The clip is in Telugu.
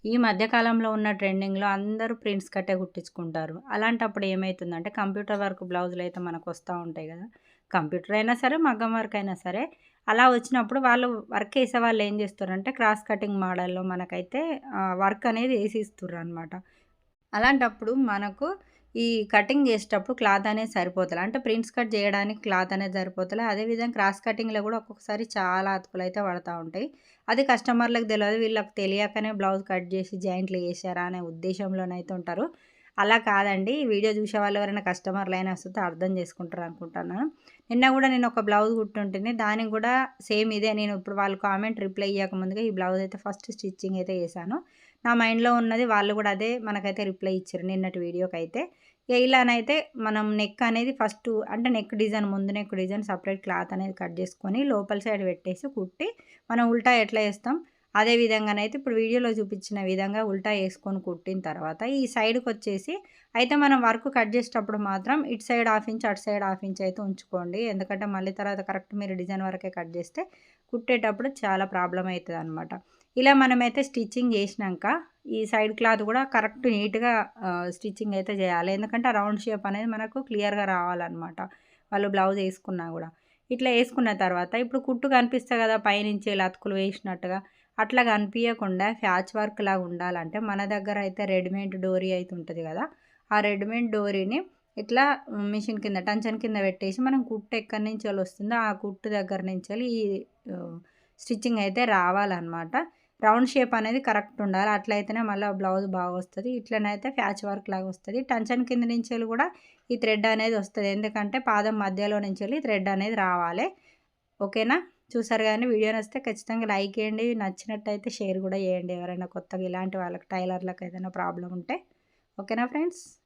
ఈ మధ్య కాలంలో ఉన్న ట్రెండింగ్‌లో అందరూ ప్రింట్స్ కట్టే కుట్టించుకుంటారు. అలాంటప్పుడు ఏమైతుందంటే కంప్యూటర్ వర్క్ బ్లౌజులయితే మనకొస్తా ఉంటాయి గదా! కంప్యూటర్ అయినా సరే, మగ్గం వర్క్ అయినా సరే, అలా వచ్చినప్పుడు వాళ్ళు వర్క్ ఏసేవాళ్ళు ఏం జేస్తారంటే క్రాస్ కటింగ్ మోడల్‌లో మనకైతే వర్క్ అనేది ఏసిస్తుర్రనమాట. అలాంటప్పుడు మనకు ఈ కటింగ్ చేసేటప్పుడు క్లాత్ అనేది సరిపోతలే. అంటే ప్రింట్స్ కట్ చేయడానికి క్లాత్ అనేది సరిపోతలే. అదేవిధంగా క్రాస్ కటింగ్‌లో గూడా ఒక్కొక్కసారి చాలా అతుకులైతే పడతా ఉంటాయి. అది కస్టమర్‌లకు తెలవదు. వీళ్ళకి తెలియకనే బ్లౌజ్ కట్ చేసి జాయింట్లు చేశారా అనే ఉద్దేశంలోనైతే ఉంటారు. అలా కాదండి. ఈ వీడియో చూసేవాళ్ళు ఎవరైనా కస్టమర్‌లైనా వస్తే అర్థం చేసుకుంటారనుకుంటున్నాను. నిన్న గూడా నేను ఒక బ్లౌజ్ కుట్టుంటిని. దానికి గూడా సేమ్ ఇదే నేను ఇప్పుడు వాళ్ళు కామెంట్ రిప్లై ఇయ్యక ముందుగా ఈ బ్లౌజ్ అయితే ఫస్ట్ స్టిచ్చింగ్ అయితే చేశాను. నా మైండ్‌లో ఉన్నది వాళ్ళు గూడా అదే మనకైతే రిప్లై ఇచ్చిర్రు నిన్నటి వీడియోకైతే. ఇగ ఇలానైతే మనం నెక్ అనేది ఫస్టు అంటే నెక్ డిజైన్ ముందు నెక్ డిజైన్ సెపరేట్ క్లాత్ అనేది కట్ చేసుకొని లోపల సైడ్ పెట్టేసి కుట్టి మనం ఉల్టా ఎట్లా ఏస్తాం అదే విధంగానైతే ఇప్పుడు వీడియోలో చూపించిన విధంగా ఉల్టా ఏసుకొని కుట్టిన తర్వాత ఈ సైడ్‌కొచ్చేసి అయితే మనం వర్క్ కట్ చేసేటప్పుడు మాత్రం ఇటు సైడ్ హాఫ్ ఇంచ్, అటు సైడ్ హాఫ్ ఇంచ్ అయితే ఉంచుకోండి. ఎందుకంటే మళ్ళీ తర్వాత కరెక్ట్ మీరు డిజైన్ వరకే కట్ చేస్తే కుట్టేటప్పుడు చాలా ప్రాబ్లమ్ అయితదనమాట. ఇలా మనమైతే స్టిచ్చింగ్ జేసినంక, ఈ సైడ్ క్లాత్ గూడా కరెక్ట్ నీట్‌గా స్టిచ్చింగ్ అయితే జేయాలి. ఎందుకంటే, ఆ రౌండ్ షేప్ అనేది మనకు క్లియర్‌గా రావాలనమాట. వాళ్ళు బ్లౌజ్ యేసుకున్నా గూడా. ఇట్లా యేసుకున్న తర్వాత ఇప్పుడు కుట్టు కనిపిస్తది గదా! పైనుంచి ఇలా అతుకులు వేసినట్టుగా. అట్లా కనిపియకుండా ప్యాచ్ వర్క్ లాగా ఉండాలంటే, మన దగ్గర అయితే రెడీమేడ్ డోరీ అయితే ఉంటది గదా! ఆ రెడీమేడ్ డోరీని ఇట్లా మిషన్ కింద టంచన్ కింద పెట్టేసి, మనం కుట్టు ఎక్కడి నుంచెళ్ళి వస్తుందో, ఆ కుట్టు దగ్గర నుంచెళ్ళి ఈ ఆహ్, స్టిచ్చింగ్ అయితే రావాలనమాట. రౌండ్ షేప్ అనేది కరెక్ట్ ఉండాలి. అట్లయితేనే మళ్ళా బ్లౌజ్ బాగొస్తది. ఇట్లనైతే ప్యాచ్ వర్క్ లాగొస్తది. టంచన్ కింద నుంచెల్లి గూడా ఈ థ్రెడ్ అనేది వస్తది. ఎందుకంటే పాదం మధ్యలో నుంచెల్లి థ్రెడ్ అనేది రావాలే. ఓకేనా? చూసారు గానీ వీడియో నచ్చితే ఖచ్చితంగా లైక్ చేయండి. నచ్చినట్టయితే షేర్ గూడా చేయండి. ఎవరైనా కొత్తగా ఇలాంటి వాళ్ళకి టైలర్‌లకు ఏదైనా ప్రాబ్లమ్ ఉంటే. ఓకేనా ఫ్రెండ్స్?